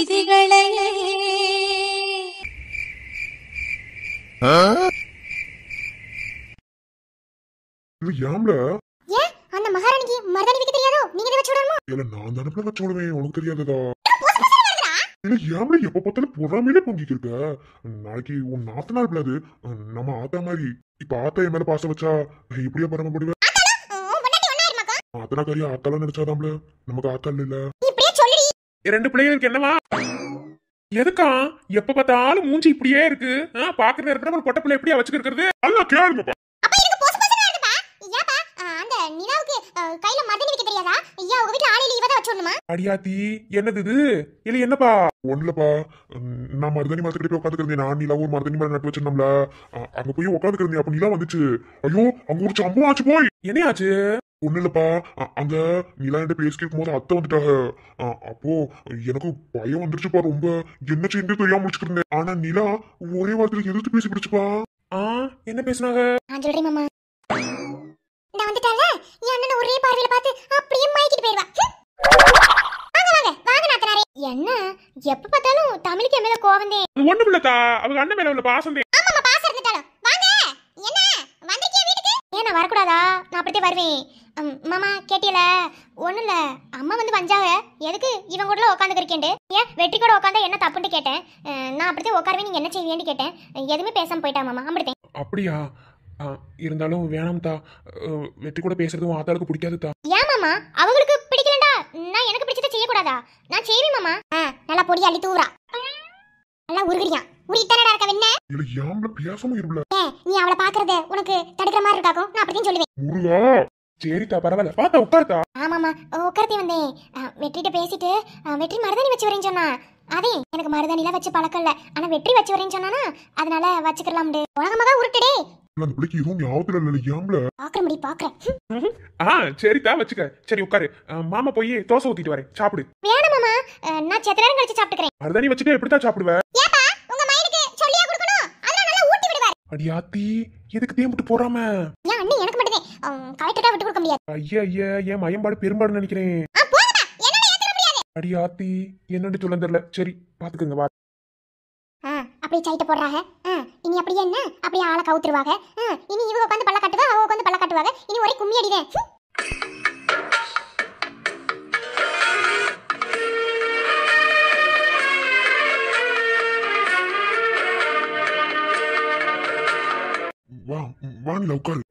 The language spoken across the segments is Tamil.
விதிகளையே ஏம்ல ஏன் அந்த மகாராணிக்கு மருதாணி வைக்க தெரியாதோ? நீங்க இதை வச்சு விடணுமா? இல்ல நான் தானே வச்சு விடுவேன், உனக்கு தெரியாததா? இல்ல ஏம்ல எப்ப பார்த்தாலும் பொறாமையிலே பொங்கிட்டு இருக்க? நாளைக்கு உன் நாத்தனார் பிள்ளாது நம்ம ஆத்தா மாதிரி. இப்ப ஆத்தா என் மேல பாசம் வச்சா இப்படியா பரமப்படுவேன்? ஆத்தனா காரியா ஆத்தாலாம் நினைச்சாதாம்ல நமக்கு ஆத்தா இல்ல. ரெண்டு பிள்ளைகளுக்கு என்னவா? எதுக்கா எப்ப பார்த்தாலும் மூஞ்சி இப்படியே இருக்கு? பாக்குற நேரத்துல ஒரு பொட்ட பிள்ளை எப்படியா வச்சுக்கிறது? அல்ல கேளுங்கப்பா. அடியாத்தி என்னது இது? இல்ல என்னப்பா? ஒண்ணுலப்பா, நான் மருதாணி மரத்துக்கிட்ட போய் உட்காந்துக்கிறேன். நான் நிலா ஒரு மருதாணி மரம் நட்டு வச்சிருந்தோம்ல, அங்க போய் உட்காந்துக்கிறேன். அப்ப நிலா வந்துச்சு. ஐயோ அங்க ஒரு சம்பவம் ஆச்சு. போய் என்னையாச்சு? ஒண்ணு இல்லப்பா, அங்க நிலா என்கிட்ட பேசிட்டு இருக்கும் போது அத்தை வந்துட்டாங்க. அப்போ எனக்கு பயம் வந்துருச்சுப்பா ரொம்ப. என்ன செய்ய தெரியாம முடிச்சுட்டு இருந்தேன். ஆனா நிலா ஒரே வாரத்துல எதிர்த்து பேசி பிடிச்சுப்பா. என்ன பேசுனாங்க? நான் சொல்றேன் மாமா, நான் வந்துட்டால என் அண்ணனை ஒரே பார்வையில பார்த்து அப்படியே மயக்கிட்டு போயிடுவா. வாங்க வாங்க வாங்க நாத்தனாரே. என்ன எப்ப பார்த்தாலும் தமிழுக்கு என் மேல கோவந்தே? ஒண்ணு இல்லக்கா, அவங்க அண்ணன் மேல உள்ள பாசந்தே. ஆமாமா பாசம் இருந்துட்டாலும் வாங்க. என்ன வந்திருக்கிய வீட்டுக்கு? ஏன் நான் வரக்கூடாதா? நான் அப்படியே வருவேன். மாமா கேட்டியல? ஒண்ணும் இல்ல, அம்மா வந்து வந்தாங்க. எதுக்கு இவங்க கூட உட்காந்துக்கிறேன்? ஏன் வெற்றி கூட உட்காந்தா என்ன தப்புன்னு கேட்டேன். நான் அப்படியே உட்காருவேன், நீங்க என்ன செய்வீன்னு கேட்டேன். எதுவுமே பேசாம போயிட்டா மாமா. அப்படித்தேன். அப்படியா? இருந்தாலும் வேணாம்தா, வெற்றி கூட பேசுறதும் ஆத்தாளுக்கு பிடிக்காதுதா. ஏன் மாமா? அவங்களுக்கு பிடிக்கலடா நான் எனக்கு பிடிச்சதை செய்யக்கூடாதா? நான் செய்வேன் மாமா. நல்லா பொடி அள்ளி தூரா நல்லா உருகிறியா? உரித்தானடா இருக்க வெண்ண. இல்ல ஏம்ல பேசாம இருப்ல. நீ அவளை பாக்குறத உனக்கு தடுக்கிற மாதிரி இருக்காக்கும். நான் அப்படியே சொல்லுவேன். முருகா சரிதா, பரவாயில்ல. பாத்தா உட்காருதா. ஆமாமா உட்கார்த்தி வந்தேன். வெற்றிட்ட பேசிட்டு வெற்றி மருதாணி வச்சு வரேன்னு சொன்னா. அதே எனக்கு மருதாணிலாம் வச்சு பழக்கம் இல்ல, ஆனா வெற்றி வச்சு வரேன்னு சொன்னானா அதனால வச்சுக்கலாம். உலகமாக உருட்டுடே. அந்த பிள்ளைக்கு எதுவும் ஞாபகத்துல இல்ல. ஏம்ல பாக்குற முடி பாக்குறேன். சரிதா வச்சுக்க. சரி உட்காரு. மாமா போய் தோசை ஊத்திட்டு வரேன், சாப்பிடு. வேணாம் மாமா, நான் செத்த நேரம் கழிச்சு சாப்பிட்டுக்கிறேன். மருதாணி வச்சுட்டு எப்படித்தான் சாப்பிடுவ? ஏப்பா உங்க மயனுக்கு சொல்லியா கொடுக்கணும்? அதனால நல்லா ஊட்டி விடுவார். அடியாத்தி எதுக்கு தேம்பிட்டு போறாம? ஏன் அண்ணி எனக்கு மட்டும் கலெக்டரா விட்டு கொடுக்க முடியாது. ஐயா ஐயா, என் மயம்பாடு பெரும்பாடு நினைக்கிறேன். போங்கடா, என்னால ஏத்துக்க முடியாது. அடியாத்தி என்னன்னு சொல்ல தெரியல. சரி பாத்துக்கங்க வா. அப்படியே சைட்ட போடுறாங்க. இனி அப்படியே என்ன அப்படியே ஆளை கவுத்துருவாங்க. இனி இவங்க உட்காந்து பல்ல காட்டுவா, அவ உட்காந்து பல்ல காட்டுவாங்க. இனி ஒரே கும்மி அடிதான். வா வானில உட்காரு.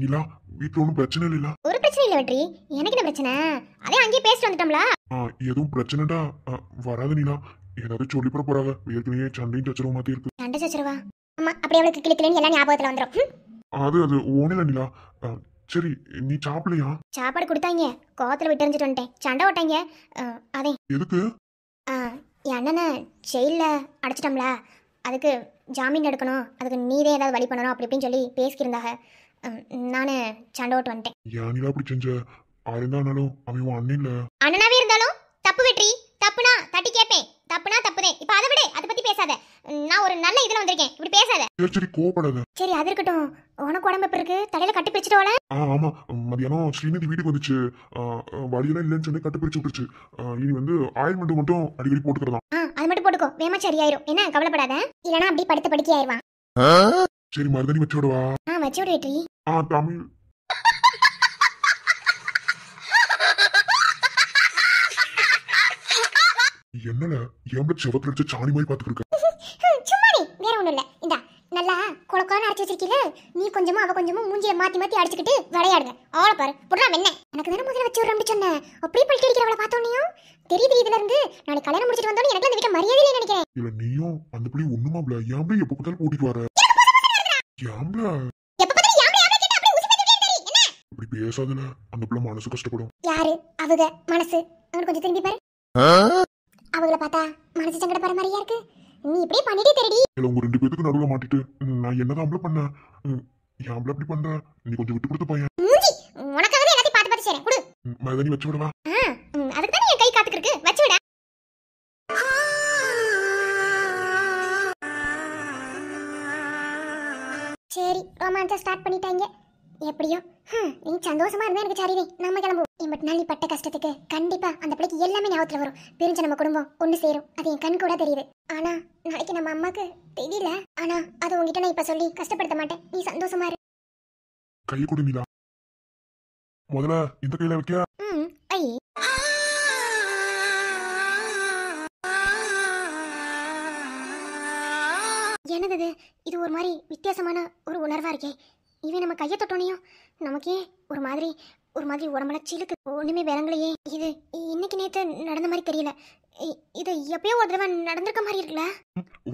நிலா வீட்டுல ஒன்னும் பிரச்சனை இல்ல? ஒரு பிரச்சனை இல்ல வெற்றி. எனக்கு என்ன பிரச்சனை? அதே அங்கேயே பேசிட்டு வந்துட்டோம்ல. எதுவும் பிரச்சனைடா வராது நிலா. ஏதாவது சொல்லி போறாங்க. ஏற்கனவே சண்டையும் சச்சரவு மாத்தி இருக்கு. சண்டை சச்சரவா? ஆமா, அப்படியே அவளுக்கு கிளிக்கலன்னு எல்லாம் ஞாபகத்துல வந்துடும். அது ஒண்ணுல நிலா. சரி நீ சாப்பிடலையா? சாப்பாடு கொடுத்தாங்க, கோவத்துல விட்டு எறிஞ்சிட்டு வந்துட்டேன். சண்டை ஓட்டாங்க. அதே எதுக்கு? என் அண்ணனை ஜெயில அடைச்சிட்டோம்ல, அதுக்கு ஜாமீன் எடுக்கணும், அதுக்கு நீதே ஏதாவது வழி பண்ணணும் அப்படி இப்படின்னு சொல்லி பேசிக்கிருந்தாங்க. நானு சண்டை ஓட்டு வந்துட்டேன். ஏன் நிலா அப்படி செஞ்ச? ஆயிருந்தாலும் அவன் அண்ணன் இல்ல. அண்ணனாவே இருந்தாலும் தப்பு வெற்றி. தப்புனா தட்டி கேட்பேன், தப்புனா தப்புதேன். இப்ப அதை விட அதை பத்தி பேசாத. நான் ஒரு நல்ல இதுல வந்திருக்கேன், இப்படி பேசாத. சரி கோபப்படாத. சரி அது இருக்கட்டும். உனக்கு உடம்பு எப்படி இருக்கு? தலையில கட்டி பிடிச்சிட்டோல? ஆமா, மதியானம் ஸ்ரீநிதி வீட்டுக்கு வந்துச்சு. வழியெல்லாம் இல்லைன்னு சொல்லி கட்டு பிடிச்சு விட்டுருச்சு. இனி வந்து ஆயில்மெண்ட் மட்டும் அடிக்கடி போட்டுக்கிறதா. அது மட்டும் போட்டுக்கோ, வேமா சரியாயிரும். என்ன கவலைப்படாத. இல்லனா அப்படி படுத்து படுக்கி ஆயிருவான். சரி மருதாணி வச்சு விடுவா. வச்சு விடு வெற்றி. தமிழ் என்னல ஏம்பல செவத்துல அடிச்ச சாணி மாதிரி பாத்துட்டு இருக்க? சும்மாடி, வேற ஒண்ணும் இல்ல. இந்தா நல்லா கொலக்கான அரைச்சு வச்சிருக்கீல, நீ கொஞ்சமா அவ கொஞ்சமா மூஞ்சில மாத்தி மாத்தி அடிச்சுக்கிட்டு விளையாடுங்க. ஆள பாரு புடுறா வெண்ணே. எனக்கு தான முதல்ல வச்சு விடுறேன்னு சொன்னேன். அப்படியே பல்ட்டி அடிக்கிறவள பார்த்தோனியும் தெரியுது. இதுல இருந்து நாளைக்கு கல்யாணம் முடிச்சிட்டு வந்தோனே எனக்கு அந்த வீட்ல மரியாதை இல்ல நினைக்கிறேன். இல்ல நீயும் அந்த புள்ளி ஒண்ணுமாப்ல ஏம்பல எப்ப பார்த்தாலும் கூட்டிட்டு வர? ஏம்பல எப்ப பார்த்தாலும் யாம்பல யாம்பல கேட்டா அப்படியே உசுப்பி தெரியும். என்ன இப்படி பேசாதல, அந்த புள்ள மனசு கஷ்டப்படும். யாரு அவங்க மனசு? அவன் கொஞ்சம் திரும்பி பாரு. அவங்கள பார்த்தா மனசு சங்கடப்படுற மாதிரியா இருக்கு. நீ இப்படியே பண்ணிட்டே தெரிடி. இல்ல உங்க ரெண்டு பேத்துக்கு நடுவுல மாட்டிட்டு நான் என்னதான் பண்ணேன்? ஏன் அப்படி பண்ற? நீ கொஞ்சம் விட்டு கொடுத்து பையன். மூஞ்சி உனக்காக தான் எல்லாத்தையும் பார்த்து பார்த்து செய்றேன் குடு. மருதாணி வச்சு விடவா? அதுக்கு தான் என் கை காத்துக்கு இருக்கு வச்சு விட. சரி ரொமான்ஸை ஸ்டார்ட் பண்ணிட்டாங்க. எப்படியோ நீ சந்தோஷமா இருந்தா எனக்கு சரிவே. நம்ம கிளம்புவோம். இம்பட்டு நாள் நீ பட்ட கஷ்டத்துக்கு கண்டிப்பா அந்த பிள்ளைக்கு எல்லாமே ஞாபகத்துல வரும். பிரிஞ்ச நம்ம குடும்பம் ஒண்ணு சேரும். அது என் கண் கூட தெரியுது. ஆனா நாளைக்கு நம்ம அம்மாக்கு தெரியல. ஆனா அது உங்ககிட்ட நான் இப்ப சொல்லி கஷ்டப்படுத்த மாட்டேன். நீ சந்தோஷமா இரு. கையை கொடு நிலா. முதல்ல இந்த கையில வைக்க. ஐ என்னது இது ஒரு மாதிரி வித்தியாசமான ஒரு உணர்வா இருக்கே. இவன் நம்ம கையை தொட்டோனையும் நமக்கே ஒரு மாதிரி உடம்புல சிலுக்கு. ஒண்ணுமே விளங்கலையே. இது இன்னைக்கு நேத்து நடந்த மாதிரி தெரியல. இது எப்பயோ ஒரு தடவை நடந்திருக்க மாதிரி இருக்குல்ல.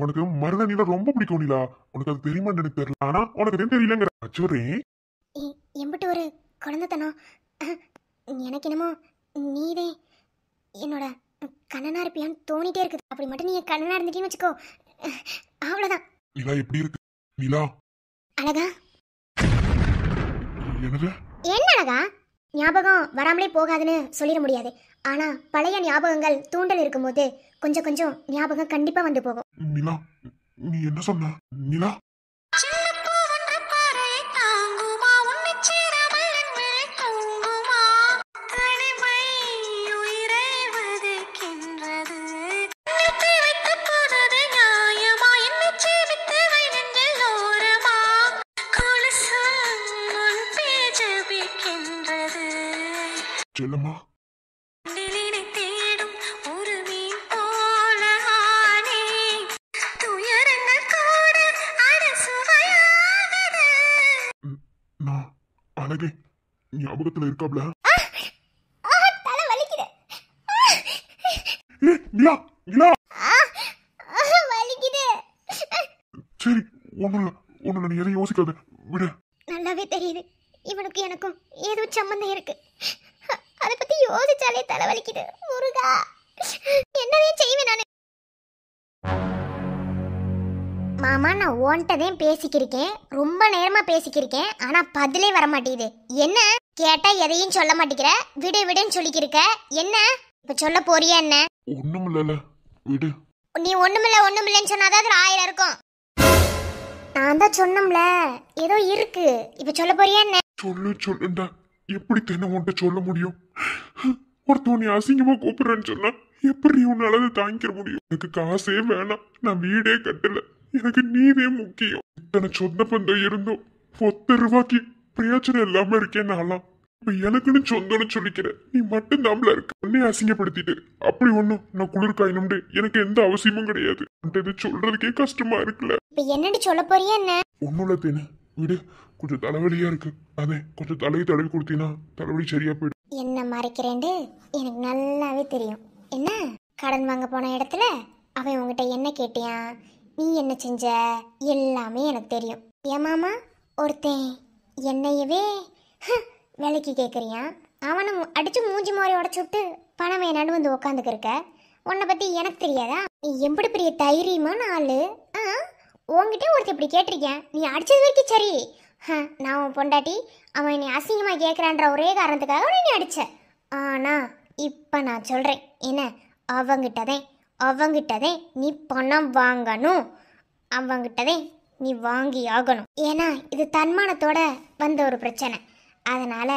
உனக்கு மருதாணில ரொம்ப பிடிக்கும் நிலா. உனக்கு அது தெரியுமான்னு எனக்கு தெரியல. ஆனா உனக்கு எதுவும் தெரியலங்கிற அச்சுவரே. எம்பிட்டு ஒரு குழந்தைத்தனம். எனக்கு என்னமோ நீதே என்னோட கண்ணனா இருப்பியான்னு தோணிட்டே இருக்குது. அப்படி மட்டும் நீ கண்ணனா இருந்துட்டேன்னு வச்சுக்கோ, அவ்வளவுதான். நிலா எப்படி இருக்கு நிலா? அழகா. என்னது? என்ன அழகா? ஞாபகம் வராமலே போகாதுன்னு சொல்லிட முடியாது. ஆனா பழைய ஞாபகங்கள் தூண்டல் இருக்கும்போது கொஞ்சம் கொஞ்சம் ஞாபகம் கண்டிப்பா வந்து போகும். நிலா நீ என்ன சொன்ன நிலா? செல்லம்மா நான் அழகே ஞாபகத்துல இருக்காப்ல. நிலா நிலா சரி ஒண்ணுல நீ எதையும் யோசிக்காத விடு. நல்லாவே தெரியுது இவனுக்கு எனக்கும் ஏதோ சம்பந்தம் இருக்கு. அதை பத்தி யோசிச்சாலே தலைவலிக்குது. முருகா என்னவே செய்வேன் நானு. மாமா நான் ஓன்ட்டதையும் பேசிக்கிருக்கேன். ரொம்ப நேரமா பேசிக்கிருக்கேன். ஆனா பதிலே வர மாட்டேங்குது. என்ன கேட்டா எதையும் சொல்ல மாட்டேங்கிற. விடு விடுன்னு சொல்லிக்கிருக்க. என்ன இப்ப சொல்ல போறியா? என்ன ஒண்ணும் இல்லல விடு. நீ ஒண்ணுமில்லன்னு சொன்னாதான் அதுல 1000 இருக்கும். நான் தான் சொன்னோம்ல ஏதோ இருக்கு. இப்ப சொல்ல போறியா? என்ன சொல்லுண்டா. எப்படி தென்ன உன்ட்ட சொல்ல முடியும்? ஒருத்தவன் நீ அசிங்கமா கூப்பிடுறேன்னு சொன்னா எப்படி உன்னால அதை தாங்கிக்க முடியும்? எனக்கு காசே வேணாம். நான் வீடே கட்டல. எனக்கு நீதே முக்கியம். இத்தனை சொந்த பந்தம் இருந்தும் 10 ரூபாய்க்கு பிரயோஜனம் இல்லாம இருக்கேன் நான்லாம். இப்ப எனக்குன்னு சொந்தம்னு சொல்லிக்கிறேன். நீ மட்டும் தாம்பல இருக்க. உன்னை அசிங்கப்படுத்திட்டு அப்படி ஒண்ணும் நான் குளிர் காயணும்னு எனக்கு எந்த அவசியமும் கிடையாது. இது சொல்றதுக்கே கஷ்டமா இருக்குல்ல. இப்ப என்னன்னு சொல்ல போறியா? என்ன ஒண்ணும் இல்ல தேனு விடு. கொஞ்சம் தலைவலியா இருக்கு. அதே கொஞ்சம் தலையை தடவி கொடுத்தீங்கன்னா தலைவலி சரியா போயிடும். என்ன மறைக்கிறேன்னு எனக்கு நல்லாவே தெரியும். என்ன கடன் வாங்க போன இடத்துல அவன் உங்ககிட்ட என்ன கேட்டியான், நீ என்ன செஞ்ச, எல்லாமே எனக்கு தெரியும். ஏன் மாமா ஒருத்தன் என்னையவே விலைக்கு கேட்குறியான். அவனை அடிச்சு மூஞ்சி மோரை உடச்சுட்டு பணம் வேணான்னு வந்து உக்காந்துக்கு இருக்க. உன்னை பத்தி எனக்கு தெரியாதா? நீ எப்படி பெரிய தைரியமான ஆளு. உங்ககிட்ட ஒருத்தர் இப்படி கேட்டிருக்கேன். நீ அடிச்சது வரைக்கும் சரி. நான் உன் பொண்டாட்டி அவன் என்னை அசிங்கமாக கேட்குறான்ற ஒரே காரணத்துக்காக அவனை நீ அடிச்ச. ஆனா இப்போ நான் சொல்கிறேன் என்ன, அவங்கிட்டதே நீ பணம் வாங்கணும். அவங்கிட்டதே நீ வாங்கி ஆகணும். ஏன்னா இது தன்மானத்தோட வந்த ஒரு பிரச்சனை. அதனால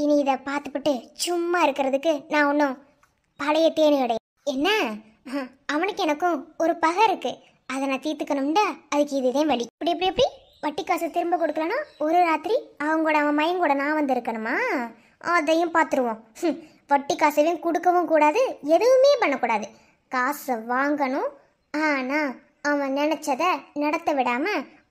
இனி இதை பார்த்துப்பிட்டு சும்மா இருக்கிறதுக்கு நான் ஒன்றும் பழைய தேனி கிடையாது. என்ன அவனுக்கு எனக்கும் ஒரு பகை இருக்கு. அதை நான் தீர்த்துக்கணும்டா. அதுக்கு இதுதான் வழி. இப்படி எப்படி எப்படி வட்டி காசு திரும்ப கொடுக்கலன்னா ஒரு ராத்திரி அவன் மையம் கூட நான் வந்து இருக்கணுமா? அதையும் பார்த்துருவோம். வட்டி காசையும் கொடுக்கவும் கூடாது, எதுவுமே பண்ணக்கூடாது. காசை வாங்கணும். ஆனால் அவன் நினச்சத நடத்த விடாம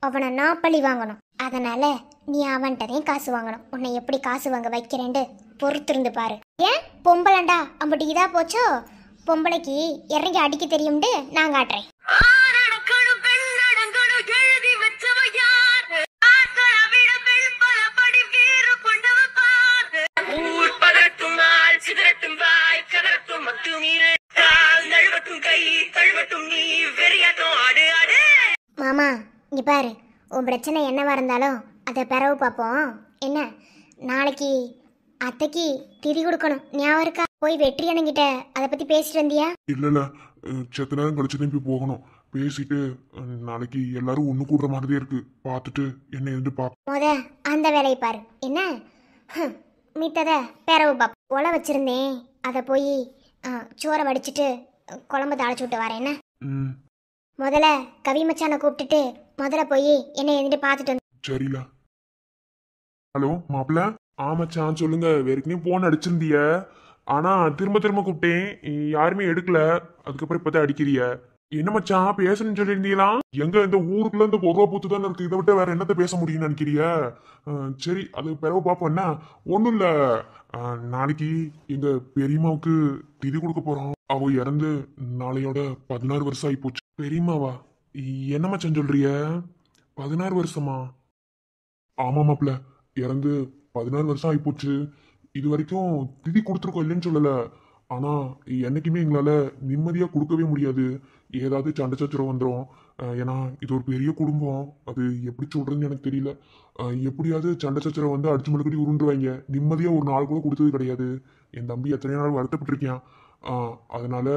அவனை நான் பழி வாங்கணும். அதனால நீ அவன்கிட்டதையும் காசு வாங்கணும். உன்னை எப்படி காசு வாங்க வைக்கிறேன்ட்டு பொறுத்திருந்து பாரு. ஏன் பொம்பளைண்டா அம்பட்டி இதா போச்சோ? பொம்பளைக்கு இறங்கி அடிக்க தெரியும்ட்டு நான் காட்டுறேன். மாமா இங்க பாரு, உன் பிரச்சனை என்னவா இருந்தாலும் அதை பிறவு பார்ப்போம். என்ன நாளைக்கு அத்தைக்கு திதி கொடுக்கணும், ஞாபகம் இருக்கா? போய் வெற்றி அண்ணங்கிட்ட அதை பத்தி பேசிட்டு வந்தியா? இல்ல செத்த நேரம் கழிச்சு தான் போய் போகணும். பேசிட்டு நாளைக்கு எல்லாரும் ஒண்ணு கூடுற மாதிரியே இருக்கு. பார்த்துட்டு என்ன எது முத அந்த வேலையை பாரு. என்ன மித்தத பிறவு பாப். ஒலை வச்சிருந்தேன், அதை போய் சோறை வடிச்சிட்டு குழம்பு தாளிச்சு விட்டு வரேன். என்ன முதல்ல கவி மச்சானை கூப்பிட்டுட்டு முதல்ல போய் என்ன எழுதிட்டு பார்த்துட்டு வந்து. சரில. ஹலோ மாப்பிள்ள. ஆமாச்சான் சொல்லுங்க. வேறுக்குனே போன் அடிச்சிருந்திய, ஆனா திரும்ப திரும்ப கூப்பிட்டேன், யாருமே எடுக்கல. அதுக்கப்புறம் இப்பதான் அடிக்கிறிய. என்ன மச்சான் பேசணும்னு சொல்லியிருந்தீங்களா? எங்க இந்த ஊருக்குள்ள இந்த பொருவா பூத்து தான் இருக்கு. இதை விட்டு வேற என்னத்த பேச முடியும்னு நினைக்கிறிய? சரி அது பிறகு பாப்போம். என்ன ஒண்ணும் இல்ல, நாளைக்கு எங்க பெரியம்மாவுக்கு திதி கொடுக்க போறோம். அவ இறந்து நாளையோட 16 வருஷம் ஆகி போச்சு. பெரியம்மாவா? என்ன மச்சான் சொல்றிய? 16 வருஷமா? ஆமா மாப்பிள்ள, இறந்து 16 வருஷம் ஆகி போச்சு. இது வரைக்கும் திதி கொடுத்துருக்கோம், இல்லைன்னு சொல்லல. ஆனா என்னைக்குமே எங்களால நிம்மதியா கொடுக்கவே முடியாது. ஏதாவது சண்டை சச்சரவு வந்துடும். ஏன்னா இது ஒரு பெரிய குடும்பம். அது எப்படி சொல்றதுன்னு எனக்கு தெரியல. எப்படியாவது சண்டை சச்சரவு வந்து அடிச்சு மறுக்கடி உருண்டுவாங்க. நிம்மதியா ஒரு நாள் கூட கொடுத்தது கிடையாது. என் தம்பி எத்தனை நாள் வருத்தப்பட்டிருக்கேன். அதனால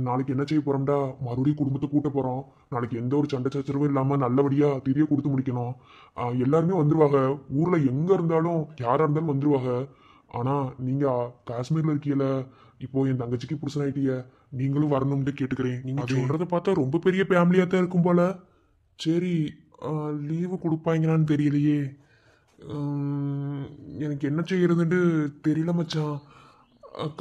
நாளைக்கு என்ன செய்ய போறோம்டா, மறுபடியும் குடும்பத்தை கூட்ட போறோம். நாளைக்கு எந்த ஒரு சண்டை சச்சரவும் இல்லாம நல்லபடியா திதியை கொடுத்து முடிக்கணும். எல்லாருமே வந்துருவாங்க. ஊர்ல எங்க இருந்தாலும் யாரா இருந்தாலும் வந்துருவாங்க. ஆனா நீங்க காஷ்மீர்ல இருக்கீல, இப்போ என் தங்கச்சிக்கு புருஷனாயிட்டிய, நீங்களும் வரணும்னு கேட்டுக்கிறேன். நீங்க சொல்றத பார்த்தா ரொம்ப பெரிய ஃபேமிலியா தான் இருக்கும் போல. சரி, லீவு கொடுப்பாங்களான்னு தெரியலையே. எனக்கு என்ன செய்யறதுன்னு தெரியல மச்சான்.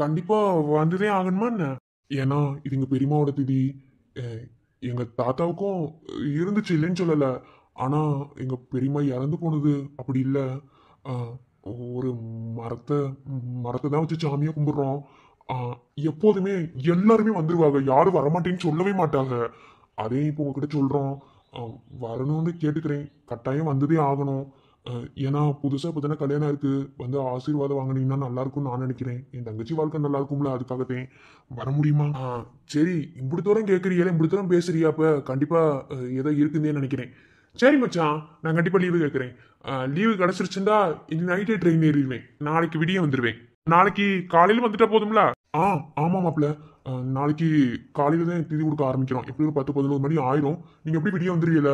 கண்டிப்பா வந்துதே ஆகணுமா என்ன? ஏன்னா இது எங்க பெரியமாவோட திதி. எங்க தாத்தாவுக்கும் இருந்துச்சு, இல்லைன்னு சொல்லல. ஆனா எங்க பெரியம்மா இறந்து போனது அப்படி இல்லை. ஒரு மரத்தை தான் வச்சு சாமியா கும்பிடுறோம். எப்போதுமே எல்லாருமே வந்துருவாங்க. யாரும் வரமாட்டேன்னு சொல்லவே மாட்டாங்க. அதே இப்போ உங்ககிட்ட சொல்றோம். வரணும்னு கேட்டுக்கிறேன். கட்டாயம் வந்ததே ஆகணும். ஏன்னா புதுசா இப்பதானே கல்யாணம் இருக்கு. வந்து ஆசீர்வாதம் வாங்கினீங்கன்னா நல்லா இருக்கும்னு நான் நினைக்கிறேன். என் தங்கச்சி வாழ்க்கை நல்லா இருக்கும்ல, அதுக்காகத்தான். வர முடியுமா? சரி, இப்படி தூரம் கேட்குறியா, இப்படி தூரம் பேசுறியா? அப்ப கண்டிப்பா ஏதோ இருக்குன்னே நினைக்கிறேன். சரி மச்சான், நான் கண்டிப்பா லீவு கேட்குறேன். லீவு கிடைச்சிருச்சுண்டா இன்னைக்கு நைட்டே ட்ரெயின் ஏறிடுவேன். நாளைக்கு விடிய வந்துடுவேன். நாளைக்கு காலையில வந்துட்டா போதும்ல? ஆமா மாப்பிள்ள, நாளைக்கு காலையில தான் திதி கொடுக்க ஆரம்பிக்கிறோம். எப்படி ஒரு 10-11 மணி ஆயிரும். நீங்க எப்படி விடிய வந்துருவீல,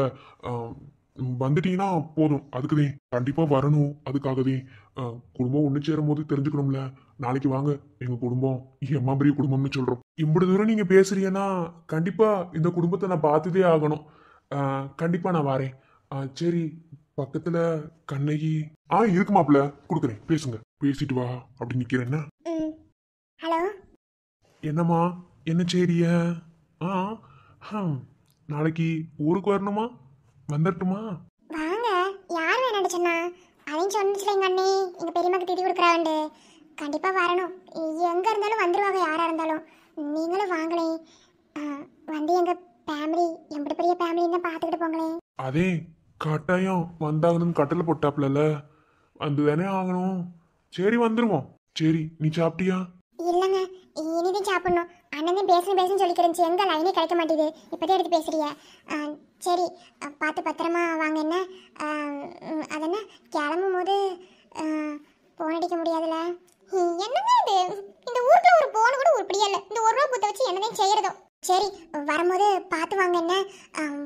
வந்துட்டீங்கன்னா போதும். அதுக்குதான் கண்டிப்பா வரணும். அதுக்காகதான் குடும்பம் ஒண்ணு சேரும் போது தெரிஞ்சுக்கணும்ல. நாளைக்கு வாங்க, எங்க குடும்பம் எம்மா பெரிய குடும்பம்னு சொல்றோம். இப்படி தூரம் நீங்க பேசுறீங்கன்னா கண்டிப்பா இந்த குடும்பத்தை நான் பார்த்துதே ஆகணும். கண்டிப்பா நான் வரேன். சரி, பக்கத்துல கண்ணகி இருக்கு மாப்பிள்ள, கொடுக்குறேன், பேசுங்க. பேசிட்டு வா அப்படி நிக்கிறேன். ஹலோ, என்னம்மா, என்ன செய்றிய? நாளைக்கு ஊருக்கு வரணுமா? வந்துட்டுமா? வாங்க. யார் வேணாண்டு சொன்னா? அதையும் சொன்னிச்சுல எங்க அண்ணி, எங்க பெரியம்மாக்கு திதி கொடுக்குறாண்டு. கண்டிப்பா வரணும். எங்க இருந்தாலும் வந்துருவாங்க, யாரா இருந்தாலும். நீங்களும் வாங்களே. வந்து எங்க ஃபேமிலி எப்படி பெரிய ஃபேமிலின்னு பார்த்துக்கிட்டு போங்களேன். அதே கட்டாயம் வந்தாகணும்னு கட்டளை போட்டாப்ல, வந்து தானே ஆகணும். சரி வந்துருவோம். சரி, நீ சாப்பிட்டியா? இல்லைங்க, இனிதான் சாப்பிடணும். அண்ணன் பேசுன்னு சொல்லிக்கிறேன். எங்க லைனே கிடைக்க மாட்டேது. இப்போதே எடுத்து பேசுறிய. சரி, பார்த்து பத்திரமா வாங்க. என்ன அதென்ன கிளம்பும் போது போன் அடிக்க முடியாதுல்ல? என்னங்க இது, இந்த ஊருக்குள்ள ஒரு போன் கூட உருப்படியா இல்லை. இந்த 1 ரூபா பூத்தை வச்சு என்னதான் செய்யறதோ. சரி, வரும்போது பார்த்து வாங்க. என்ன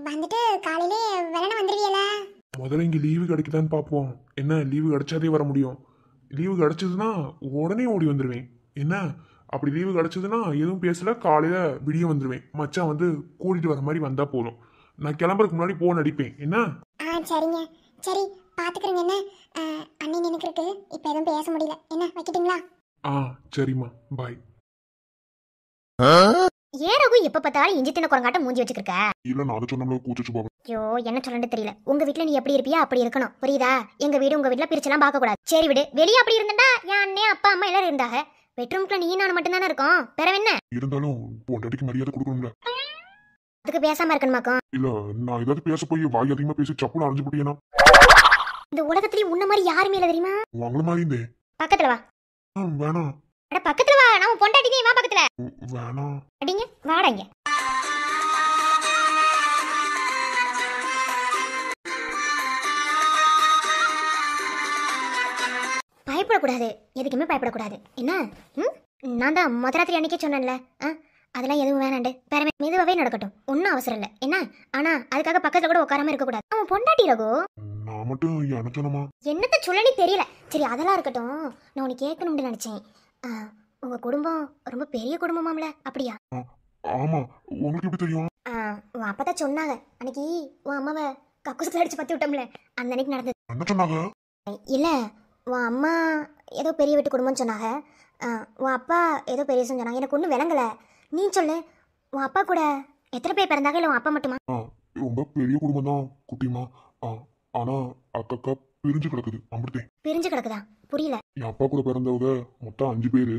வந்துட்டு காலையிலே வேணா வந்துருவியல? முதல்ல இங்க லீவு கிடைக்குதான்னு பார்ப்போம். என்ன லீவு கிடைச்சாதே வர முடியும். லீவு கிடைச்சதுன்னா உடனே ஓடி வந்துடுவேன். என்ன அப்படி லீவு கிடைச்சதுன்னா எதுவும் பேசல, காலையில விடிய வந்துடுவேன். மச்சான் வந்து கூட்டிட்டு வர மாதிரி வந்தா போதும். நான் கிளம்புறதுக்கு முன்னாடி போன் அடிப்பேன். என்ன? சரிங்க. சரி, பாத்துக்கிறேங்க. என்ன அண்ணன் எனக்கு இருக்கு, இப்ப எதுவும் பேச முடியல. என்ன வைக்கிட்டீங்களா? சரிம்மா, பாய். ஏறகு எப்ப பார்த்தாலும் இஞ்சி தின்ன குரங்காட்ட மூஞ்சி வச்சுக்கிருக்க. இல்ல நான் சொன்னோம்ல, கூச்சிச்சு பாப்பேன். ஐயோ, என்ன சொல்லணும்னு தெரியல. உங்க வீட்ல நீ எப்படி இருப்பியா அப்படி இருக்கணும், புரியுதா? எங்க வீடு உங்க வீட்ல பிரிச்செல்லாம் பார்க்க கூடாது. சரி விடு, வெளியே அப்படி இருந்தா என் அண்ணே அப்பா அம்மா எல்லாரும் இருந்தாங்க. பெட்ரூம்க்குள்ள நீ நான் மட்டும் தானே இருக்கோம். பிறகு என்ன இருந்தாலும் பொண்டாட்டிக்கு மரியாதை கொடுக்கணும்ல. அதுக்கு பேசாம இருக்கணுமாக்கும்? இல்ல, நான் ஏதாவது பேச போய் வாய் அதிகமா பேசி சப்புன்னு அரைஞ்சு போட்டீங்கன்னா இந்த உலகத்திலேயே உன்ன மாதிரி யாருமே இல்ல தெரியுமா? உங்கள மாதிரி இருந்தே. பக்கத்துல வா. வேணாம். அட பக்கத்துல வா, நான் பொண்டாட்டினே. வா பக்கத்துல. வேணாம். அடிங்க வாடங்க. பயப்படக்கூடாது, எதுக்குமே பயப்படக்கூடாது என்ன. ம், நான் தான் ராத்திரி அன்னைக்கே சொன்னேன்ல. அதெல்லாம் எதுவும் வேணாண்டு வேற மெதுவாகவே நடக்கட்டும், ஒன்றும் அவசரம் இல்லை என்ன. ஆனா அதுக்காக பக்கத்துல கூட உட்காராம இருக்கக்கூடாது. அவன் பொண்டாட்டி ரகு. நான் மட்டும் என்ன சொன்னமா? என்னத்த சொல்லனே தெரியல. சரி அதெல்லாம் இருக்கட்டும், நான் உனக்கு கேட்கணும்னு நினைச்சேன். உங்க குடும்பம் ரொம்ப பெரிய குடும்பமாம்ல, அப்படியா? ஆமா, உங்களுக்கு எப்படி தெரியும்? உன் அப்பா தான் சொன்னாங்க அன்னைக்கு உன் அம்மாவை கக்குசுக்கு அடிச்சு பத்தி விட்டோம்ல, அந்த அன்னைக்கு நடந்தது. என்ன சொன்னாங்க? இல்ல, உன் அம்மா ஏதோ பெரிய வீட்டு குடும்பம்னு சொன்னாங்க, உன் அப்பா ஏதோ பெரிய சொன்னாங்க. எனக்கு ஒன்றும் விளங்கல, நீ சொல்லு. உன் அப்பா கூட எத்தனை பேர் பிறந்தாங்க, இல்லை உன் அப்பா மட்டுமா? ரொம்ப பெரிய குடும்பம் தான் குட்டிமா. ஆனா அக்கா பிரிஞ்சு கிடக்குது. அமிர்தே பிரிஞ்சு கிடக்குதா? புரியல. என் அப்பா கூட பிறந்தவங்க மொத்தம் 5 பேரு.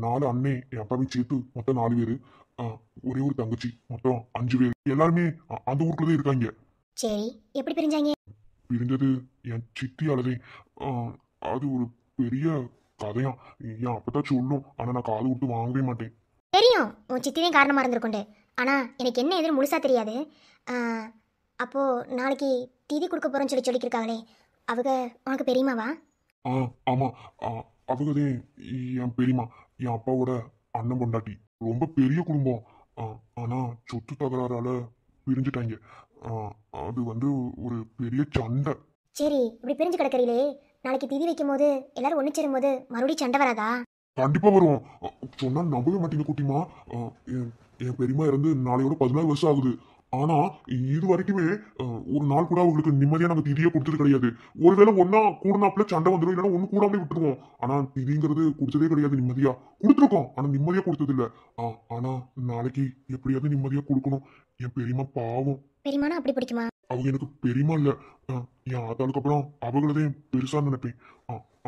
4 அண்ணே, என் அப்பாவையும் சேர்த்து மொத்தம் 4 பேரு. ஒரே ஒரு தங்கச்சி, மொத்தம் 5 பேர். எல்லாருமே அந்த ஊருக்குள்ளதான் இருக்காங்க. சரி, எப்படி பிரிஞ்சாங்க? பிரிஞ்சது என் சித்தியாலதே. அது ஒரு பெரிய கதையா. என் அப்பதான் சொல்லும், ஆனா நான் காது விட்டு வாங்கவே மாட்டேன். தெரியும், உன் சித்திதான் காரணமா இருந்திருக்கோண்டு. ஆனா எனக்கு என்ன எதுன்னு முழுசா தெரியாது. அப்போ நாளைக்கு திதி கொடுக்க போறேன்னு சொல்லியிருக்காங்களே, அவங்க உனக்கு பெரியமாவா? ஆமா, அவங்கதே என் பெரியமா, என் அப்பாவோட அண்ணன் பொண்டாட்டி. ரொம்ப பெரிய குடும்பம். ஆனா சொத்து தகராறால பிரிஞ்சுட்டாங்க. அது ஒரு பெரிய சண்டை. சரி, இப்படி பிரிஞ்சு கிடக்கிறீங்களே, நாளைக்கு திதி வைக்கும் போது எல்லாரும் ஒன்று சேரும் போது மறுபடியும் சண்டை வராதா? கண்டிப்பா வரும். சொன்னா நம்பவே மாட்டீங்க குட்டிமா. என் பெரியமா இறந்து நாளையோட 14 வருஷம் ஆகுது. ஆனா இது வரைக்குமே ஒரு நாள் கூட அவங்களுக்கு நிம்மதியா நாங்க திதியே கொடுத்தது கிடையாது. ஒருவேளை ஒன்னா கூடனாப்புல சண்டை வந்துடும், இல்லைன்னா ஒண்ணு கூடாமலே விட்டுருவோம். ஆனா திதிங்கிறது கொடுத்ததே கிடையாது. நிம்மதியா கொடுத்துருக்கோம், ஆனா நிம்மதியா கொடுத்தது இல்ல. ஆனா நாளைக்கு எப்படியாவது நிம்மதியா கொடுக்கணும். என் பெரியமா பாவம். பெரியமானா அப்படி பிடிக்குமா? அவங்க எனக்கு பெரியமா இல்ல, என் ஆத்தாளுக்கு அப்புறம் அவங்களதே பெருசா நினைப்பேன்.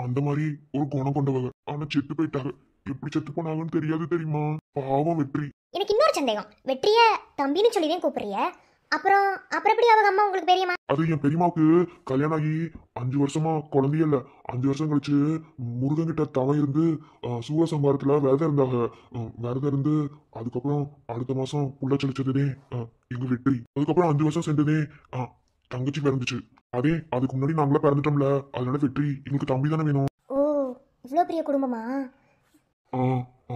அந்த மாதிரி ஒரு குணம் கொண்டவங்க. ஆனா செத்து போயிட்டாங்க. எப்படி செத்து போனாங்கன்னு தெரியாது தெரியுமா? பாவம் வெற்றி. எனக்கு இன்னொரு சந்தேகம், வெற்றிய தம்பின்னு சொல்லிதான் கூப்பிடுறிய, அப்புறம் எப்படி அவங்க அம்மா உங்களுக்கு பெரியம்மா? அது என் பெரியமாவுக்கு கல்யாணம் ஆகி 5 வருஷமா குழந்தையே இல்ல. 5 வருஷம் கழிச்சு முருகன் கிட்ட தவம் இருந்து சூரசம்பாரத்துல விரதம் இருந்தாங்க. விரதம் இருந்து அதுக்கப்புறம் அடுத்த மாசம் புள்ள செழிச்சதுனே எங்க வெற்றி. அதுக்கப்புறம் 5 வருஷம் சென்றதே தங்கச்சி பிறந்துச்சு. அதுக்கு முன்னாடி நாங்களா பிறந்துட்டோம்ல, அதனால வெற்றி எங்களுக்கு தம்பி தானே வேணும். ஓ, இவ்வளவு பெரிய குடும்பமா?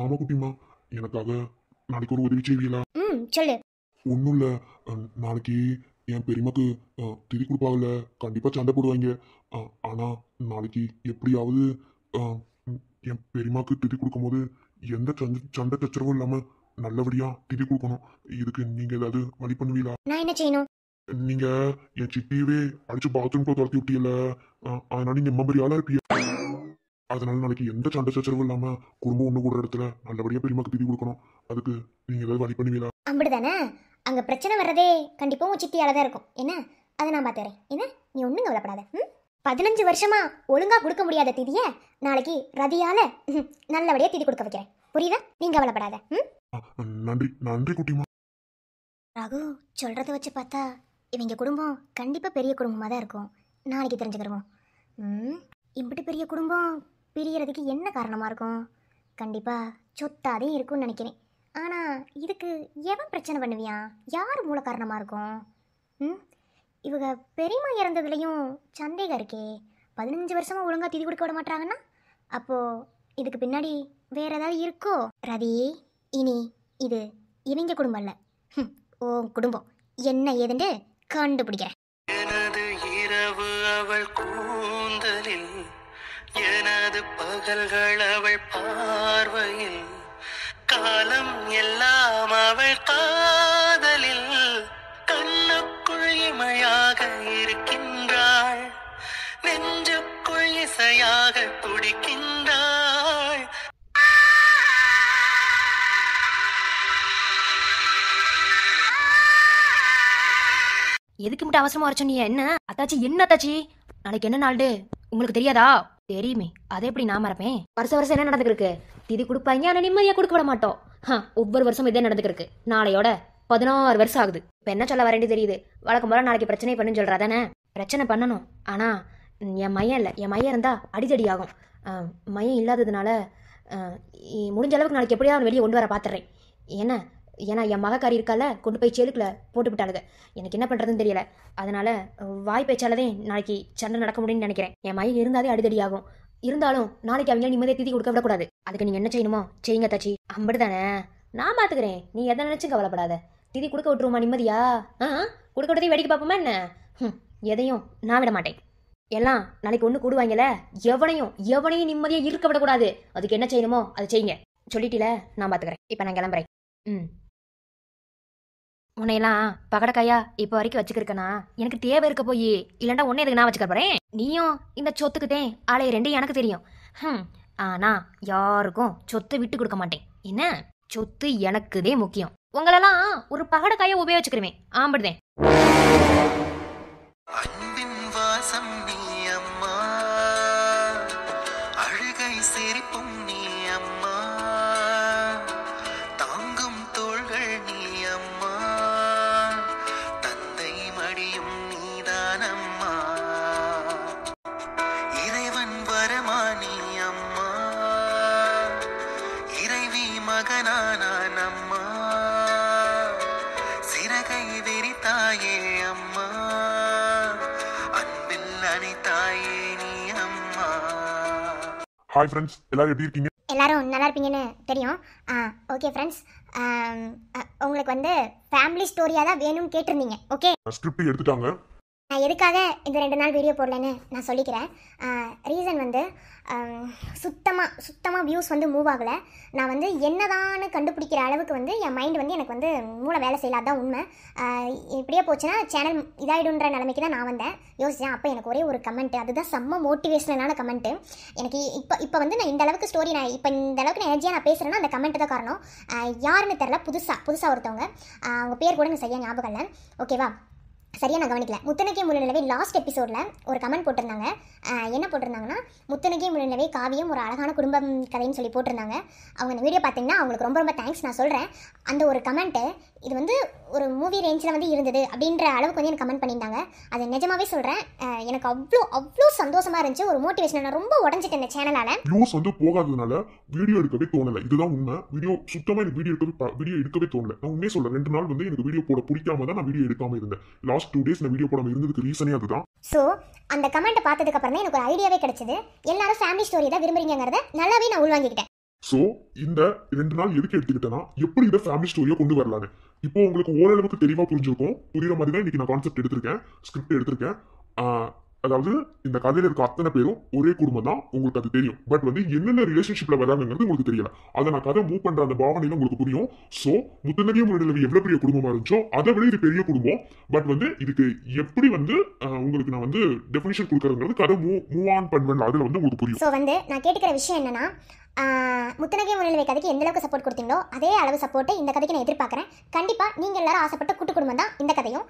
ஆமா குட்டிமா, எனக்காக நாளைக்கு ஒரு உதவி செய்வீங்களா? சொல்லு. ஒன்றும் இல்லை, நாளைக்கு என் பெரியமாக்கு திதி கொடுப்பாங்கல்ல, கண்டிப்பாக சண்டை போடுவாங்க. ஆனால் நாளைக்கு எப்படியாவது என் பெரியமாக்கு திதி கொடுக்கும்போது எந்த சண்டை சச்சரவும் இல்லாமல் நல்லபடியாக திதி கொடுக்கணும். இதுக்கு நீங்கள் ஏதாவது வழி பண்ணுவீங்களா? நான் என்ன செய்யணும்? நீங்கள் என் சித்தியவே அடிச்சு பாத்ரூம் போய் துரத்தி விட்டீங்கல்ல, அதனால நீங்கள் எம்ம பெரிய ஆளாக இருப்பீங்க. அதனால நாளைக்கு எந்த சண்டை சச்சரவும் இல்லாமல் குடும்பம் ஒன்று கூடுற இடத்துல நல்லபடியாக பெரியமாக்கு திதி கொடுக்கணும். அதுக்கு நீங்கள் ஏதாவது வழி பண்ணுவீங்களா? அப்படிதானே, அங்க பிரச்சனை வர்றதே கண்டிப்பா உன் சித்தியால தான் இருக்கும் என்ன. அதை நான் பார்த்துறேன் என்ன, நீ ஒன்றும் கவலைப்படாத. 15 வருஷமா ஒழுங்கா கொடுக்க முடியாத திதிய நாளைக்கு ரதியால நல்லபடியா திதி கொடுக்க வைக்கிறேன், புரியுதா? நீ கவலைப்படாத. நன்றி நன்றி குட்டிமா. ரகு சொல்றத வச்சு பார்த்தா இவங்க குடும்பம் கண்டிப்பா பெரிய குடும்பமா தான் இருக்கும். நாளைக்கு தெரிஞ்சுக்கிறோம். இப்படி பெரிய குடும்பம் பிரியறதுக்கு என்ன காரணமா இருக்கும்? கண்டிப்பா சொத்தாதே இருக்கும்னு நினைக்கிறேன். ஆனா இதுக்கு எவன் பிரச்சனை பண்ணுவியா? யார் மூல காரணமா இருக்கும்? இவங்க பெரியம்மா இறந்ததுலையும் சந்தேகம் இருக்கே. 15 வருஷமா ஒழுங்கா திதி கொடுக்க விட மாட்டாங்கன்னா அப்போ இதுக்கு பின்னாடி வேற ஏதாவது இருக்கோ? ரதி, இனி இது இவங்க குடும்பம் இல்ல, ஓ குடும்பம். என்ன ஏதுன்னு கண்டுபிடிக்கிறேன். எனது இரவு அவள் கூந்தலில், எனது பகல்கள் அவள் பார்வையில், காலம் எல்லாம் அவள் காதலில், கண்ணுக்குள் இமையாக இருக்கின்றாள், நெஞ்சுக்குள் இசையாக துடிக்கின்றாள். எதுக்கு மட்டும் அவசரமா வர சொன்னீங்க? என்ன அத்தாச்சி? என்ன அத்தாச்சி, நாளைக்கு என்ன நாள் உங்களுக்கு தெரியாதா? தெரியுமே, அதை எப்படி நான் மறப்பேன்? வருஷம் என்ன நடந்துருக்கு? திதி கொடுப்பாங்க, ஆனா நிம்மதியா கொடுக்க விட மாட்டோம். ஒவ்வொரு வருஷம் இதே நடந்துருக்கு. நாளையோட 16 வருஷம் ஆகுது. இப்ப என்ன சொல்ல வரேன்னு தெரியுது. வழக்கம் போல நாளைக்கு பிரச்சனை பண்ணுன்னு சொல்றா தானே? பிரச்சனை பண்ணணும், ஆனா என் மையம் இல்லை. என் மையம் இருந்தா அடிதடி ஆகும். மையம் இல்லாததுனால முடிஞ்ச அளவுக்கு நாளைக்கு எப்படியாவது வெளியே கொண்டு வர பாத்துறேன். ஏன்னா என் மகக்காரி இருக்கால, கொண்டு போய் சேலுக்குள்ள போட்டு விட்டாளுங்க. எனக்கு என்ன பண்றதுன்னு தெரியல. அதனால வாய் பேச்சாலதே நாளைக்கு சண்டை நடக்க முடியும்னு நினைக்கிறேன். என் மையம் இருந்தாலே அடிதடி ஆகும். இருந்தாலும் நாளைக்கு அவங்க நிம்மதியை திதி கொடுக்க விடக்கூடாது. அதுக்கு நீங்க என்ன செய்யணுமோ செய்யுங்க தாச்சி. அப்படிதானே, நான் பாத்துக்கிறேன். நீ எதை நினைச்சும் கவலைப்படாத. திதி கொடுக்க விட்டுருமா நிம்மதியா? கொடுக்க விட்டதையும் வேடிக்கை பார்ப்போமா என்ன? எதையும் நான் விட மாட்டேன். எல்லாம் நாளைக்கு ஒன்று கூடுவாங்கல்ல, எவனையும் நிம்மதியா இருக்க விடக்கூடாது. அதுக்கு என்ன செய்யணுமோ அதை செய்யுங்க. சொல்லிட்டீல, நான் பாத்துக்கிறேன். இப்ப நான் கிளம்புறேன். உன்னையெல்லாம் பகடக்காயா இப்ப வரைக்கும் வச்சுக்கிறக்கனா எனக்கு தேவை இருக்க போய், இல்லைண்டா உன்னை எதுக்கு நான் வச்சுக்க போறேன்? நீயும் இந்த சொத்துக்குத்தேன் ஆளைய ரெண்டு எனக்கு தெரியும். ஆனா யாருக்கும் சொத்தை விட்டு கொடுக்க மாட்டேன். என்ன, சொத்து எனக்குதே முக்கியம். உங்களெல்லாம் ஒரு பகடக்காயா உபயோகிச்சுக்கிறேன். ஆம்பிடுதேன். அன்பின் வாசம் நீ அம்மா, அழுகை சிரிப்பும் நீ அம்மா, தாங்கும் தோள்கள் நீ அம்மா, தந்தை மடியும் நீதான் அம்மா, இறைவன் வரமா நீ அம்மா, இறைவி மகனானான் அம்மா, சிறகை விரித்தாயே அம்மா, ஹாய் ஃப்ரெண்ட்ஸ், எல்லாரும் எப்படி இருக்கீங்க? எல்லாரும் நல்லா இருப்பீங்கன்னு தெரியும். ஓகே ஃப்ரெண்ட்ஸ், உங்களுக்கு வந்து ஃபேமிலி ஸ்டோரியாக தான் வேணும்னு கேட்டிருந்தீங்க. ஓகே, ஸ்கிரிப்ட் எடுத்துட்டாங்க. நான் எதுக்காக இந்த 2 நாள் வீடியோ போடலன்னு நான் சொல்லிக்கிறேன். ரீசன் வந்து சுத்தமாக வியூஸ் வந்து மூவ் ஆகலை. நான் வந்து என்னதான்னு கண்டுபிடிக்கிற அளவுக்கு வந்து என் மைண்ட் வந்து எனக்கு வந்து மூளை வேலை செய்யலாதான் உண்மை. இப்படியே போச்சுன்னா சேனல் இதாகிடுன்ற நிலைமைக்கு தான் நான் வந்தேன், யோசித்தேன். அப்போ எனக்கு ஒரே ஒரு கமெண்ட், அதுதான் செம்ம மோட்டிவேஷனலான கமெண்ட்டு. எனக்கு இப்போ வந்து நான் இந்த அளவுக்கு ஸ்டோரி, நான் இப்போ இந்த அளவுக்கு நான் எனர்ஜியாக நான் பேசுகிறேன்னா அந்த கமெண்ட் தான் காரணம். யாருன்னு தெரில, புதுசாக ஒருத்தவங்க, அவங்க பேர் கூட எனக்கு சரியாக ஞாபகம் இல்லை. ஓகேவா, சரியா நான் கவனிக்கல. முத்தனக்கே முழுநிலவே லாஸ்ட் எபிசோடில் ஒரு கமெண்ட் போட்டிருந்தாங்க. என்ன போட்டிருந்தாங்கன்னா, முத்தனக்கே முழுநிலவே காவியம் ஒரு அழகான குடும்பம் கதைன்னு சொல்லி போட்டிருந்தாங்க. அவங்க இந்த வீடியோ பார்த்தீங்கன்னா அவங்களுக்கு ரொம்ப ரொம்ப தேங்க்ஸ். நான் சொல்கிறேன், அந்த ஒரு கமெண்ட்டு இது வந்து ஒரு மூவி ரேஞ்சில் வந்து இருந்தது அப்படின்ற அளவுக்கு வந்து எனக்கு கமெண்ட் பண்ணியிருந்தாங்க. அது நிஜமாவே சொல்கிறேன், எனக்கு அவ்வளோ சந்தோஷமாக இருந்துச்சு. ஒரு மோட்டிவேஷன். நான் ரொம்ப உடஞ்சிட்டேன் இந்த சேனலால். வியூஸ் வந்து போகாததுனால வீடியோ எடுக்கவே தோணலை. இதுதான் உண்மை. சுத்தமாக எனக்கு வீடியோ எடுக்கவே தோணலை. நான் உண்மையே சொல்கிறேன், 2 நாள் வந்து எனக்கு வீடியோ போட பிடிக்காம தான் நான் வீடியோ எடுக்காமல் இருந்தேன். லாஸ்ட் 2 days நான் வீடியோ போடாமல் இருந்ததுக்கு ரீசனே அதுதான். ஸோ அந்த கமெண்ட்டை பார்த்ததுக்கு அப்புறம் தான் எனக்கு ஒரு ஐடியாவே கிடைச்சது. எல்லாரும் ஃபேமிலி ஸ்டோரி தான் விரும்புறீங்கிறத நல்லாவே நான் உள்வாங்கிக்கிட்டேன். ஸோ இந்த 2 நாள் எதுக்கு எடுத்துக்கிட்டேன்னா, எப்படி இதை ஃபேமிலி ஸ்டோரியை கொண்டு வரலான்னு இப்போ உங்களுக்கு ஓரளவுக்கு தெளிவாக புரிஞ்சிருக்கும். புரியுற மாதிரி தான் இன்னைக்கு நான் கான்செப்ட் எடுத்திருக்கேன், ஸ்கிரிப்ட் எடுத்திருக்கேன். அதாவது இந்த கதையில இருக்க அத்தனை பேரும் ஒரே குடும்பம் தான், உங்களுக்கு அது தெரியும். பட் வந்து என்னென்ன ரிலேஷன்ஷிப்ல வராங்கிறது உங்களுக்கு தெரியல. அதை நான் கதை மூவ் பண்ற அந்த பாவனையில உங்களுக்கு புரியும். ஸோ முத்தநதிய முன்னிலவி எவ்வளவு பெரிய குடும்பமா இருந்துச்சோ அதை விட இது பெரிய குடும்பம். பட் வந்து இதுக்கு எப்படி வந்து உங்களுக்கு நான் வந்து டெஃபினிஷன் கொடுக்கறதுங்கிறது கதை மூவ் ஆன் பண்ணுவேன், அதுல வந்து உங்களுக்கு புரியும். ஸோ வந்து நான் கேட்டுக்கிற விஷயம் என்னன்னா, முத்தநகை முன்னிலை கதைக்கு எந்த அளவுக்கு சப்போர்ட் கொடுத்தீங்களோ அதே அளவு சப்போர்ட்டை இந்த கதைக்கு நான் எதிர்பார்க்குறேன். கண்டிப்பாக நீங்கள் எல்லாரும் ஆசைப்பட்ட கூட்டு குடும்பம் தான் இந்த கதையும்.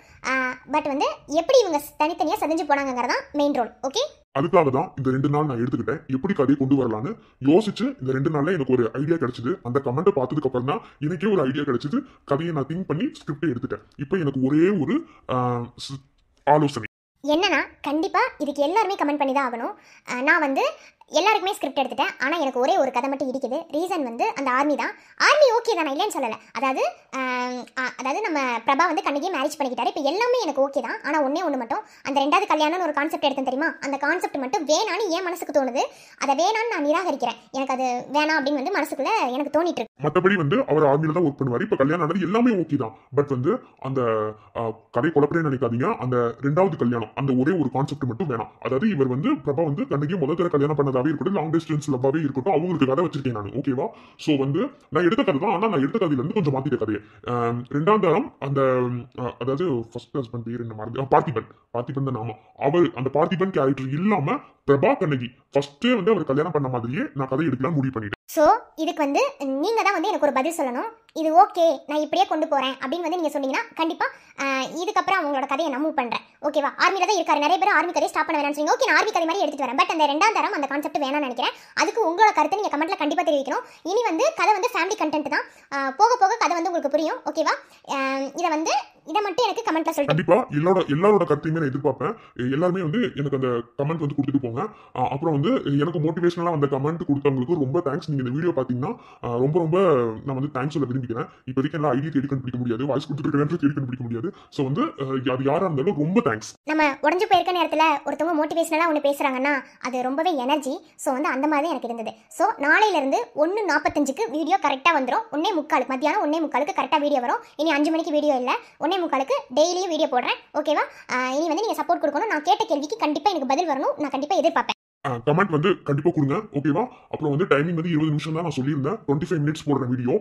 பட் வந்து எப்படி இவங்க தனித்தனியாக சதிஞ்சு போனாங்கிறதான் மெயின் ரோல். ஓகே, அதுக்காக தான் இந்த 2 நாள் நான் எடுத்துக்கிட்டேன், எப்படி கதையை கொண்டு வரலான்னு யோசிச்சு. இந்த 2 நாள்ல எனக்கு ஒரு ஐடியா கிடைச்சது. அந்த கமெண்ட்டை பார்த்ததுக்கு அப்புறம் தான் எனக்கே ஒரு ஐடியா கிடைச்சது. கதையை நான் திங்க் பண்ணி ஸ்கிரிப்டை எடுத்துட்டேன். இப்போ எனக்கு ஒரே ஒரு ஆலோசனை என்னன்னா, கண்டிப்பாக இதுக்கு எல்லாருமே கமெண்ட் பண்ணி தான் ஆகணும். நான் வந்து எல்லாருக்குமே ஸ்கிரிப்ட் எடுத்துட்டேன். ஆனால் எனக்கு ஒரே ஒரு கதை மட்டும் இருக்குது. ரீசன் வந்து அந்த ஆர்மி தான். ஆர்மி ஓகே தான், நான் இல்லைன்னு சொல்லலை. அதாவது நம்ம பிரபா வந்து கண்ணிக்கே மேரேஜ் பண்ணிக்கிட்டாரு. இப்போ எல்லாமே எனக்கு ஓகே தான். ஆனால் ஒன்று மட்டும், அந்த 2வது கல்யாணம்னு ஒரு கான்செப்ட் எடுத்தேன் தெரியுமா, அந்த கான்செப்ட் மட்டும் வேணான்னு என் மனசுக்கு தோணுது. அதை வேணான்னு நான் நிராகரிக்கிறேன். எனக்கு அது வேணாம் அப்படின்னு வந்து மனசுக்குள்ள எனக்கு தோணிட்டு இருக்கு. மற்றபடி வந்து அவர் ஆர்மியில தான் ஒர்க் பண்ணுவார். இப்போ கல்யாணம் ஆனது எல்லாமே ஓகே தான். பட் வந்து அந்த கதை குழப்பறேன்னு நினைக்காதீங்க. அந்த 2வது கல்யாணம் அந்த ஒரே ஒரு கான்செப்ட் மட்டும் வேணாம். அதாவது இவர் வந்து பிரபா வந்து கண்ணிக்கு முதல் தர கல்யாணம் பண்ணதாவே இருக்கட்டும், லாங் டிஸ்டன்ஸ் லவ்வாவே இருக்கட்டும், அவங்களுக்கு கதை வச்சிருக்கேன் நான். ஓகேவா? ஸோ வந்து நான் எடுத்த கதை தான். ஆனால் நான் எடுத்த கதையில இருந்து கொஞ்சம் மாத்திட்ட கதையை. 2ஆம் தரம் அந்த அதாவது ஃபர்ஸ்ட் ஹஸ்பண்ட் பேர் என்ன மறந்து, பார்த்திபன் தான் நாம. அவர் அந்த பார்த்திபன் கேரக்டர் இல்லாம பிரபா கண்ணகி ஃபர்ஸ்டே வந்து அவர் கல்யாணம் பண்ண மாதிரியே நான் கதை எடுக்கலாம் முடிவு பண்ணிட்டேன். ஸோ இதுக்கு வந்து நீங்கள் தான் வந்து எனக்கு ஒரு பதில் சொல்லணும். இது ஓகே, நான் இப்படியே கொண்டு போகிறேன் அப்படின்னு வந்து நீங்கள் சொன்னீங்கன்னா கண்டிப்பாக இதுக்கப்புறம் அவங்களோட கதையை நான் மூவ் பண்ணுறேன். ஓகேவா? ஆர்மியில் தான் இருக்காரு, நிறைய பேர் ஆர்மி கதையை ஸ்டாப் பண்ண வேணாம்னு சொன்னீங்க. ஓகே, நான் ஆர்மி கதை மாதிரி எடுத்துட்டு வரேன். பட் அந்த 2ஆம் தரம் அந்த கான்செப்ட் வேணாம்னு நினைக்கிறேன். அதுக்கு உங்களோட கருத்தை நீங்கள் கமெண்ட்டில் கண்டிப்பாக தெரிவிக்கணும். இனி வந்து கதை வந்து ஃபேமிலி கண்டென்ட் தான். போக போக கதை வந்து உங்களுக்கு புரியும். ஓகேவா? இதை வந்து இதை மட்டும் எனக்கு கமெண்ட்ல சொல்லிட்டு கண்டிப்பா எல்லாரோட கருத்தையுமே நான் எதிர்பார்ப்பேன். எல்லாருமே வந்து எனக்கு அந்த கமெண்ட் வந்து கொடுத்துட்டு போங்க. அப்புறம் வந்து எனக்கு மோட்டிவேஷனலா அந்த கமெண்ட் கொடுத்தவங்களுக்கு ரொம்ப தேங்க்ஸ். நீங்க இந்த வீடியோ பாத்தீங்கன்னா ரொம்ப ரொம்ப நான் வந்து தேங்க்ஸ் சொல்ல விரும்பிக்கிறேன். இப்போதைக்கு எல்லாம் ஐடி தேடி கண்டுபிடிக்க முடியாது, வாய்ஸ் கொடுத்துருக்கேன் தேடி கண்டுபிடிக்க முடியாது. ஸோ வந்து அது யாரா இருந்தாலும் ரொம்ப தேங்க்ஸ். நம்ம உடஞ்சு போயிருக்க நேரத்துல ஒருத்தவங்க மோட்டிவேஷனலா ஒன்று பேசுறாங்கன்னா அது ரொம்பவே எனர்ஜி. ஸோ வந்து அந்த மாதிரி எனக்கு இருந்தது. ஸோ நாளையில இருந்து 1:45க்கு வீடியோ கரெக்டா வந்துடும். 1:45 மத்தியானம் 1:45க்கு கரெக்டா வீடியோ வரும். இனி 5 மணிக்கு வீடியோ இல்லை, 1:45க்கு டெய்லியும் வீடியோ போடுறேன். ஓகேவா? இனி வந்து நீங்க சப்போர்ட் கொடுக்கணும். நான் கேட்ட கேள்விக்கு கண்டிப்பா எனக்கு பதில் வரணும். நான் கண்டிப்பா எதிர்பார்ப்பேன். கமெண்ட் வந்து கண்டிப்பா கொடுங்க. ஓகேவா? அப்புறம் வந்து டைமிங் வந்து 20 நிமிஷம் தான் நான் சொல்லியிருந்தேன். 25 மினிட்ஸ் போடுற வீடியோ.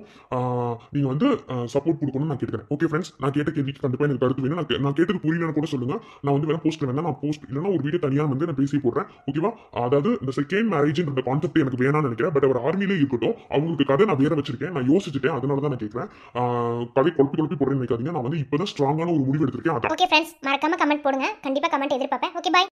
நீங்க வந்து சப்போர்ட் கொடுக்கணும்னு நான் கேட்கிறேன். ஓகே ஃப்ரெண்ட்ஸ், நான் கேட்ட கேள்விக்கு கண்டிப்பா எனக்கு கருத்து வேணும். நான் கேட்டது புரியலன்னு கூட சொல்லுங்க. நான் வந்து வேணா போஸ்ட் வேணா நான் போஸ்ட் இல்லைன்னா ஒரு வீடியோ தனியாக வந்து நான் பேசி போடுறேன். ஓகேவா? அதாவது இந்த செகண்ட் மேரேஜ்ன்ற கான்செப்ட் எனக்கு வேணாம்னு நினைக்கிறேன். பட் அவர் ஆர்மியிலே இருக்கட்டும், அவங்களுக்கு கதை நான் வேற வச்சிருக்கேன். நான் யோசிச்சுட்டேன், அதனால தான் நான் கேட்கிறேன். கதை குழப்பி போடுறேன்னு நினைக்காதீங்க. நான் வந்து இப்பதான் ஸ்ட்ராங்கான ஒரு முடிவு எடுத்திருக்கேன். ஓகே ஃப்ரெண்ட்ஸ், மறக்காம கமெண்ட் போடுங்க. கண்டிப்பா கமெண்ட் எதிர்பார்ப்பேன். Okay, by.